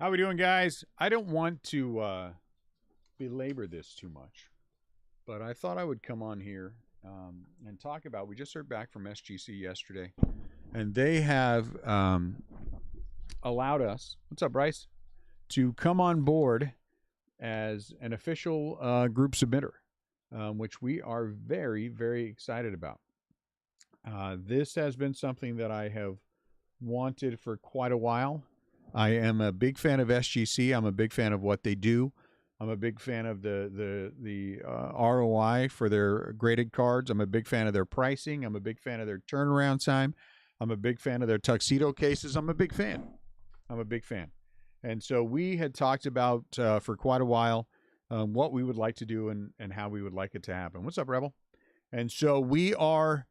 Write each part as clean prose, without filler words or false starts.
How we doing, guys? I don't want to belabor this too much, but I thought I would come on here and talk about. We just heard back from SGC yesterday, and they have allowed us. What's up, Bryce? To come on board as an official group submitter, which we are very, very excited about. This has been something that I have wanted for quite a while. I am a big fan of SGC. I'm a big fan of what they do. I'm a big fan of the ROI for their graded cards. I'm a big fan of their pricing. I'm a big fan of their turnaround time. I'm a big fan of their tuxedo cases. I'm a big fan. And so we had talked about for quite a while what we would like to do and how we would like it to happen. What's up, Rebel? And so we are,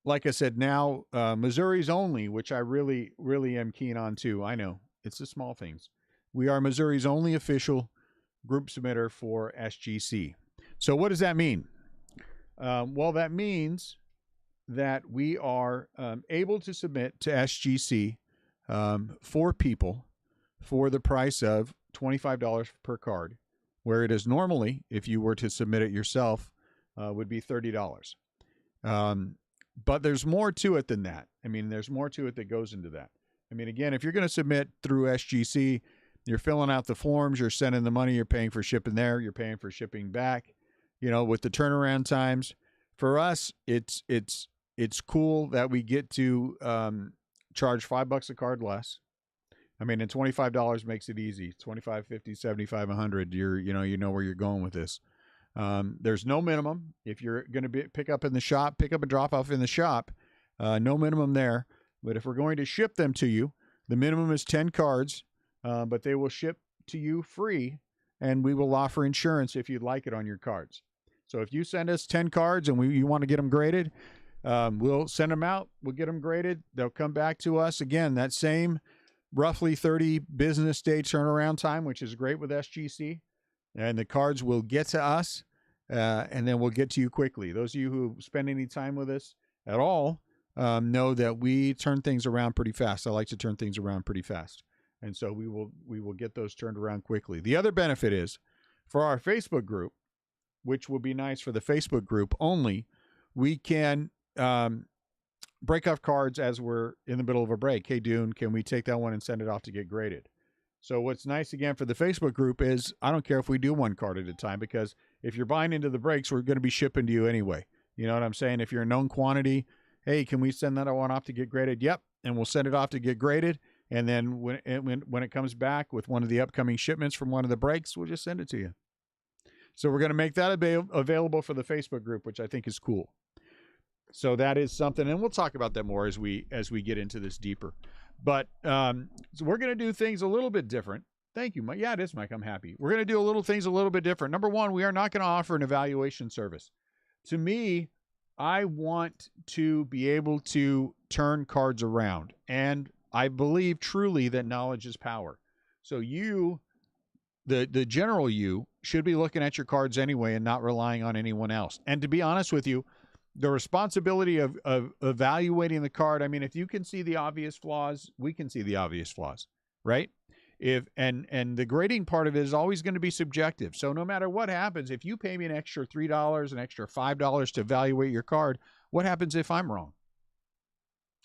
like I said, now Missouri's only, which I really, really am keen on too. I know it's the small things. We are Missouri's only official group submitter for SGC. So what does that mean? Well, that means that we are able to submit to SGC for people for the price of $25 per card, where it is normally, if you were to submit it yourself, would be $30. But there's more to it than that. I mean, there's more to it that goes into that. I mean, again, if you're going to submit through SGC, you're filling out the forms, you're sending the money, you're paying for shipping there, you're paying for shipping back. You know, with the turnaround times, for us, it's cool that we get to charge $5 a card less. I mean, and $25 makes it easy. 25, 50, 75, 100. You know where you're going with this. There's no minimum. If you're going to pick up in the shop, pick up and drop off in the shop, no minimum there. But if we're going to ship them to you, the minimum is 10 cards, but they will ship to you free, and we will offer insurance if you'd like it on your cards. So if you send us 10 cards and you want to get them graded, we'll send them out. We'll get them graded. They'll come back to us. Again, that same roughly 30 business day turnaround time, which is great with SGC. And the cards will get to us, and then we'll get to you quickly. Those of you who spend any time with us at all know that we turn things around pretty fast. I like to turn things around pretty fast. And so we will get those turned around quickly. The other benefit is for our Facebook group, which will be nice for the Facebook group only, we can break off cards as we're in the middle of a break. Hey, Dune, can we take that one and send it off to get graded? So what's nice, again, for the Facebook group is I don't care if we do one card at a time, because if you're buying into the breaks, we're going to be shipping to you anyway. You know what I'm saying? If you're a known quantity, hey, can we send that one off to get graded? Yep, and we'll send it off to get graded. And then when it comes back with one of the upcoming shipments from one of the breaks, we'll just send it to you. So we're going to make that available for the Facebook group, which I think is cool. So that is something, and we'll talk about that more as we get into this deeper. But so we're going to do things a little bit different. Thank you, Mike. Yeah, it is, Mike. I'm happy. We're going to do things a little bit different. Number one, we are not going to offer an evaluation service. To me, I want to be able to turn cards around, and I believe truly that knowledge is power. So you, the general you, should be looking at your cards anyway and not relying on anyone else. And to be honest with you, the responsibility of evaluating the card, I mean, if you can see the obvious flaws, we can see the obvious flaws, right? And the grading part of it is always going to be subjective. So no matter what happens, if you pay me an extra $3, an extra $5 to evaluate your card, what happens if I'm wrong?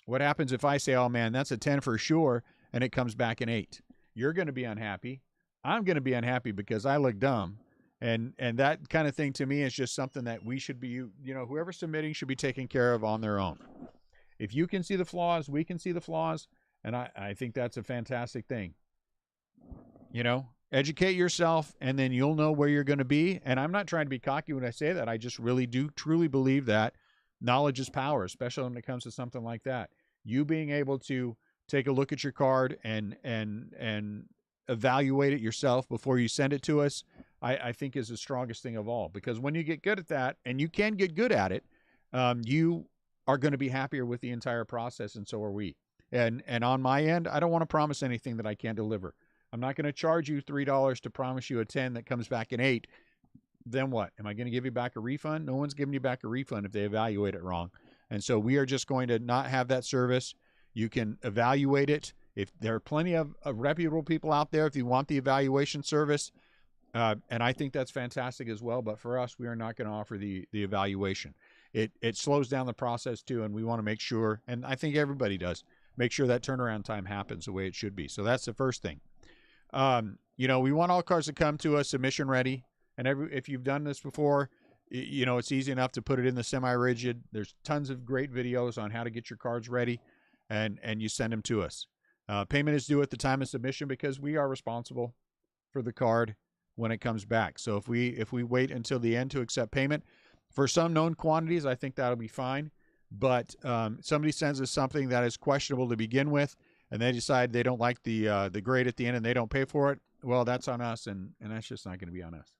What happens if I say, oh man, that's a 10 for sure, and it comes back an 8? You're going to be unhappy. I'm going to be unhappy because I look dumb. And that kind of thing to me is just something that we should be, you know, whoever's submitting should be taken care of on their own. If you can see the flaws, we can see the flaws. And I think that's a fantastic thing. You know, educate yourself and then you'll know where you're going to be. And I'm not trying to be cocky when I say that. I just really do truly believe that knowledge is power, especially when it comes to something like that. You being able to take a look at your card and evaluate it yourself before you send it to us, I think is the strongest thing of all. Because when you get good at that, and you can get good at it, you are going to be happier with the entire process, and so are we. And on my end, I don't want to promise anything that I can't deliver. I'm not going to charge you $3 to promise you a 10 that comes back an 8. Then what? Am I going to give you back a refund? No one's giving you back a refund if they evaluate it wrong. And so we are just going to not have that service. You can evaluate it If there are plenty of reputable people out there, if you want the evaluation service, and I think that's fantastic as well. But for us, we are not going to offer the evaluation. It slows down the process too, and we want to make sure, and I think everybody does, make sure that turnaround time happens the way it should be. So that's the first thing. We want all cars to come to us submission ready. And if you've done this before, it's easy enough to put it in the semi-rigid. There's tons of great videos on how to get your cards ready, and you send them to us. Payment is due at the time of submission because we are responsible for the card when it comes back. So if we wait until the end to accept payment, for some known quantities, I think that'll be fine. But somebody sends us something that is questionable to begin with, and they decide they don't like the grade at the end and they don't pay for it, well, that's on us, and that's just not going to be on us.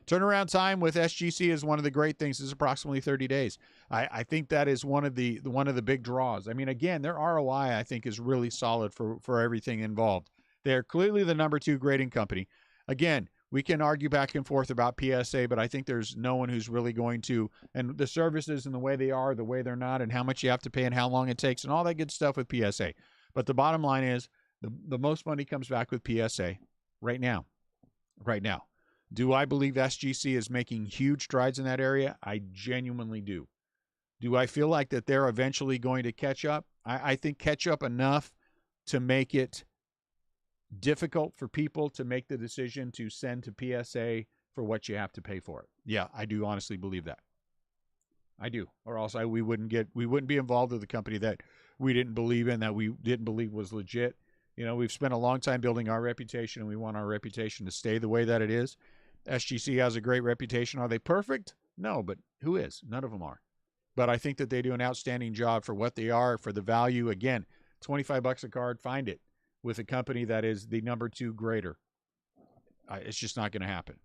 Turnaround time with SGC is one of the great things. It's approximately 30 days. I think that is one of the big draws. I mean, again, their ROI, I think, is really solid for everything involved. They're clearly the number 2 grading company. Again, we can argue back and forth about PSA, but I think there's no one who's really going to, and the services and the way they are, the way they're not, and how much you have to pay and how long it takes and all that good stuff with PSA. But the bottom line is the most money comes back with PSA right now. Right now. Do I believe SGC is making huge strides in that area? I genuinely do. Do I feel like that they're eventually going to catch up? I think catch up enough to make it difficult for people to make the decision to send to PSA for what you have to pay for it. Yeah, I do honestly believe that. I do. Or else we wouldn't be involved with a company that we didn't believe in, that we didn't believe was legit. We've spent a long time building our reputation, and we want our reputation to stay the way that it is. SGC has a great reputation. Are they perfect? No, but who is? None of them are. But I think that they do an outstanding job for what they are, for the value. Again, $25 a card, find it with a company that is the number 2 grader. It's just not going to happen.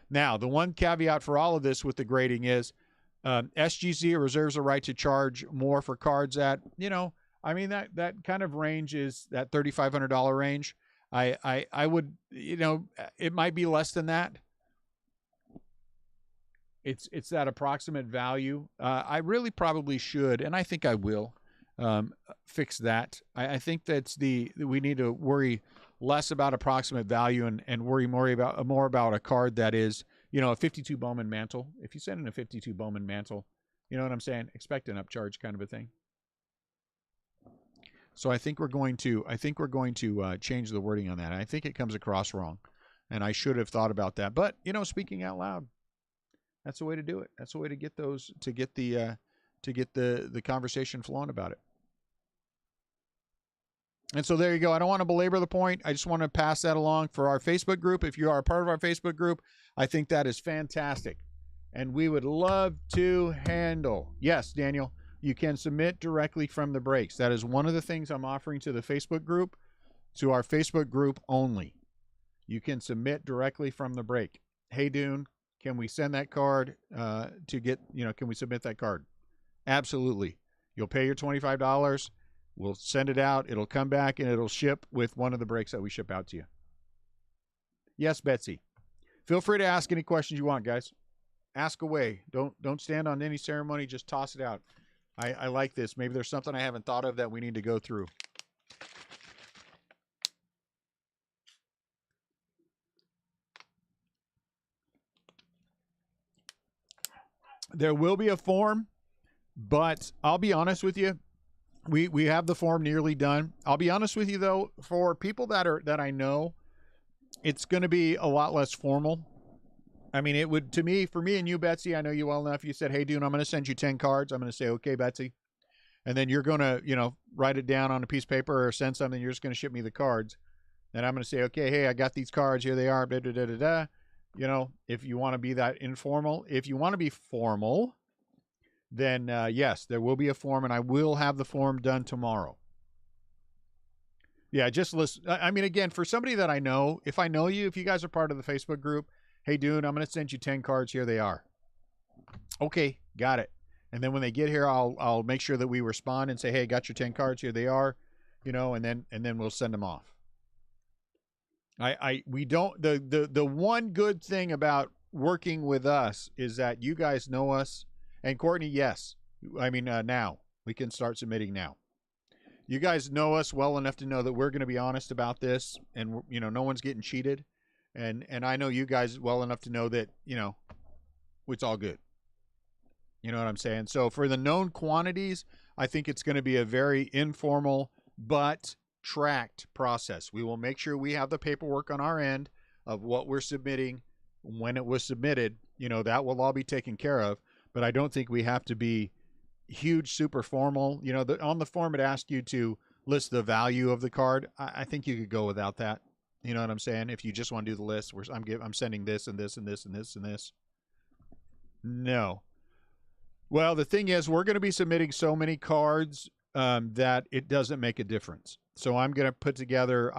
Now, the one caveat for all of this with the grading is SGC reserves a right to charge more for cards at, that kind of range is that $3,500 range. I would, it might be less than that. It's that approximate value. I really probably should, and I think I will, fix that. I think we need to worry less about approximate value and worry more about a card that is, a 52 Bowman mantle. If you send in a 52 Bowman mantle, you know what I'm saying? Expect an upcharge kind of a thing. So I think we're going to change the wording on that. I think it comes across wrong, and I should have thought about that. But speaking out loud, that's the way to do it. That's the way to get the conversation flowing about it. And so there you go. I don't want to belabor the point. I just want to pass that along for our Facebook group. If you are a part of our Facebook group, I think that is fantastic, and we would love to handle. Yes, Daniel. You can submit directly from the breaks. That is one of the things I'm offering to the Facebook group, to our Facebook group only. You can submit directly from the break. Hey, Dune, can we send that card can we submit that card? Absolutely. You'll pay your $25. We'll send it out. It'll come back, and it'll ship with one of the breaks that we ship out to you. Yes, Betsy. Feel free to ask any questions you want, guys. Ask away. Don't stand on any ceremony. Just toss it out. I like this. Maybe there's something I haven't thought of that we need to go through. There will be a form, but I'll be honest with you. We have the form nearly done. I'll be honest with you, though, for people that I know, it's going to be a lot less formal. I mean, it would, for me and you, Betsy, I know you well enough. You said, hey, Dune, I'm going to send you 10 cards. I'm going to say, okay, Betsy. And then you're going to, write it down on a piece of paper or send something. You're just going to ship me the cards. And I'm going to say, okay, hey, I got these cards. Here they are. Da, da, da, da, da. If you want to be that informal. If you want to be formal, then yes, there will be a form, and I will have the form done tomorrow. Yeah, just listen. I mean, again, for somebody that I know, if I know you, if you guys are part of the Facebook group, hey, dude, I'm going to send you 10 cards. Here they are. Okay, got it. And then when they get here, I'll make sure that we respond and say, hey, got your 10 cards. Here they are, and then we'll send them off. We don't, the one good thing about working with us is that you guys know us. And Courtney, yes. I mean, now we can start submitting now. you guys know us well enough to know that we're going to be honest about this, and you know, no one's getting cheated, and I know you guys well enough to know that, you know, it's all good. You know what I'm saying? So for the known quantities, I think it's going to be a very informal but tracked process. We will make sure we have the paperwork on our end of what we're submitting, when it was submitted. You know, that will all be taken care of. But I don't think we have to be huge, super formal. You know, on the form it asks you to list the value of the card. I think you could go without that. You know what I'm saying? If you just want to do the list, where I'm sending this and this and this and this and this. No. Well, the thing is, we're going to be submitting so many cards that it doesn't make a difference. So I'm going to put together,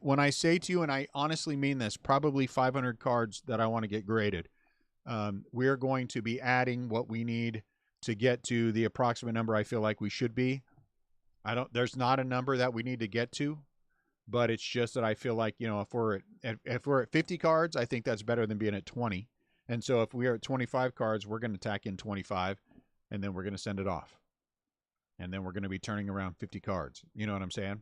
when I say to you, and I honestly mean this, probably 500 cards that I want to get graded. We're going to be adding what we need to get to the approximate number I feel like we should be. There's not a number that we need to get to, but it's just that I feel like, you know, if we're at 50 cards, I think that's better than being at 20. And so if we are at 25 cards, we're going to tack in 25, and then we're going to send it off. And then we're going to be turning around 50 cards. You know what I'm saying?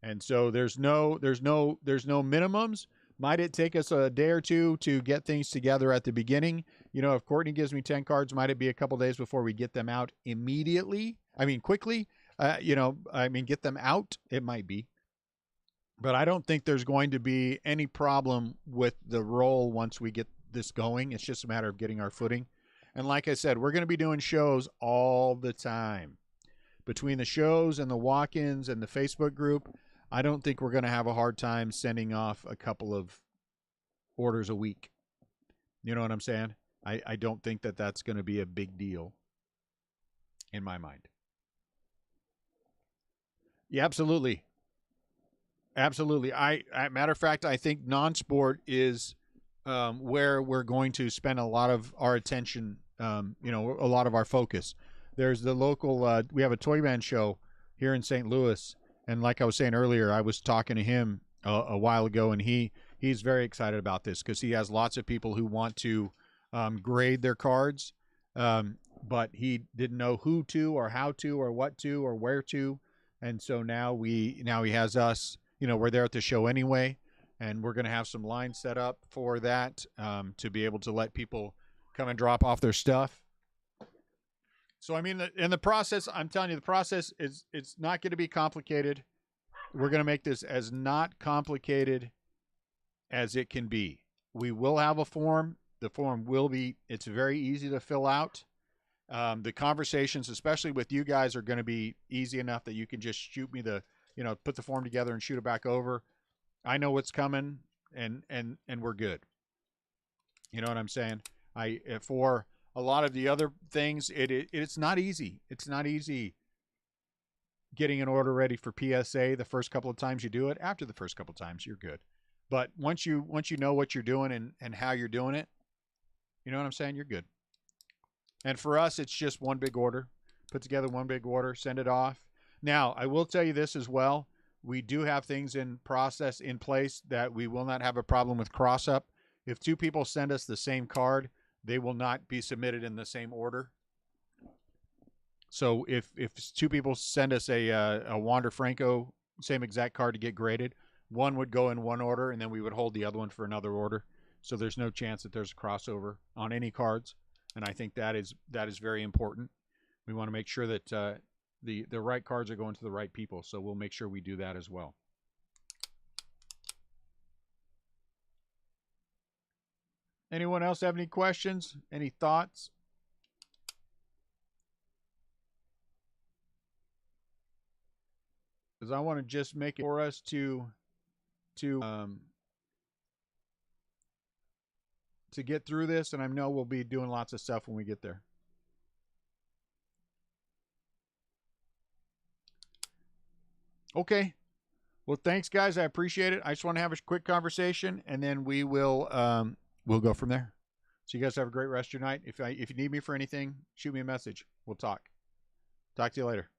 And so there's no minimums. Might it take us a day or two to get things together at the beginning? You know, if Courtney gives me 10 cards, might it be a couple days before we get them out immediately? I mean, quickly. Get them out. It might be. But I don't think there's going to be any problem with the roll once we get this going. It's just a matter of getting our footing. And like I said, we're going to be doing shows all the time. Between the shows and the walk-ins and the Facebook group, I don't think we're going to have a hard time sending off a couple of orders a week. You know what I'm saying? I don't think that that's going to be a big deal in my mind. Yeah, absolutely. Absolutely. Matter of fact, I think non-sport is where we're going to spend a lot of our attention, a lot of our focus. There's the local, we have a Toy Man show here in St. Louis. And like I was saying earlier, I was talking to him a while ago, and he's very excited about this because he has lots of people who want to grade their cards, but he didn't know who to or how to or what to or where to. And so now he has us, you know, we're there at the show anyway, and we're going to have some lines set up for that to be able to let people come and drop off their stuff. So, I mean, in the process, I'm telling you, the process it's not going to be complicated. We're going to make this as not complicated as it can be. We will have a form. The form it's very easy to fill out. The conversations, especially with you guys, are going to be easy enough that you can just shoot me put the form together and shoot it back over. I know what's coming, and we're good. You know what I'm saying? For a lot of the other things, it's not easy. It's not easy getting an order ready for PSA the first couple of times you do it. After the first couple of times, you're good. But once you know what you're doing and how you're doing it, you know what I'm saying? You're good. And for us, it's just one big order. Put together one big order, send it off. Now, I will tell you this as well. We do have things in process in place that we will not have a problem with cross-up. If two people send us the same card, they will not be submitted in the same order. So if two people send us a Wander Franco, same exact card to get graded, one would go in one order, and then we would hold the other one for another order. So there's no chance that there's a crossover on any cards. And I think that is very important. We want to make sure that the right cards are going to the right people. So we'll make sure we do that as well. Anyone else have any questions? Any thoughts? Because I want to just make it for us to get through this, and I know we'll be doing lots of stuff when we get there. Okay. Well, thanks, guys. I appreciate it. I just want to have a quick conversation, and then we will we'll go from there. So you guys have a great rest of your night. If you need me for anything, shoot me a message. We'll talk. Talk to you later.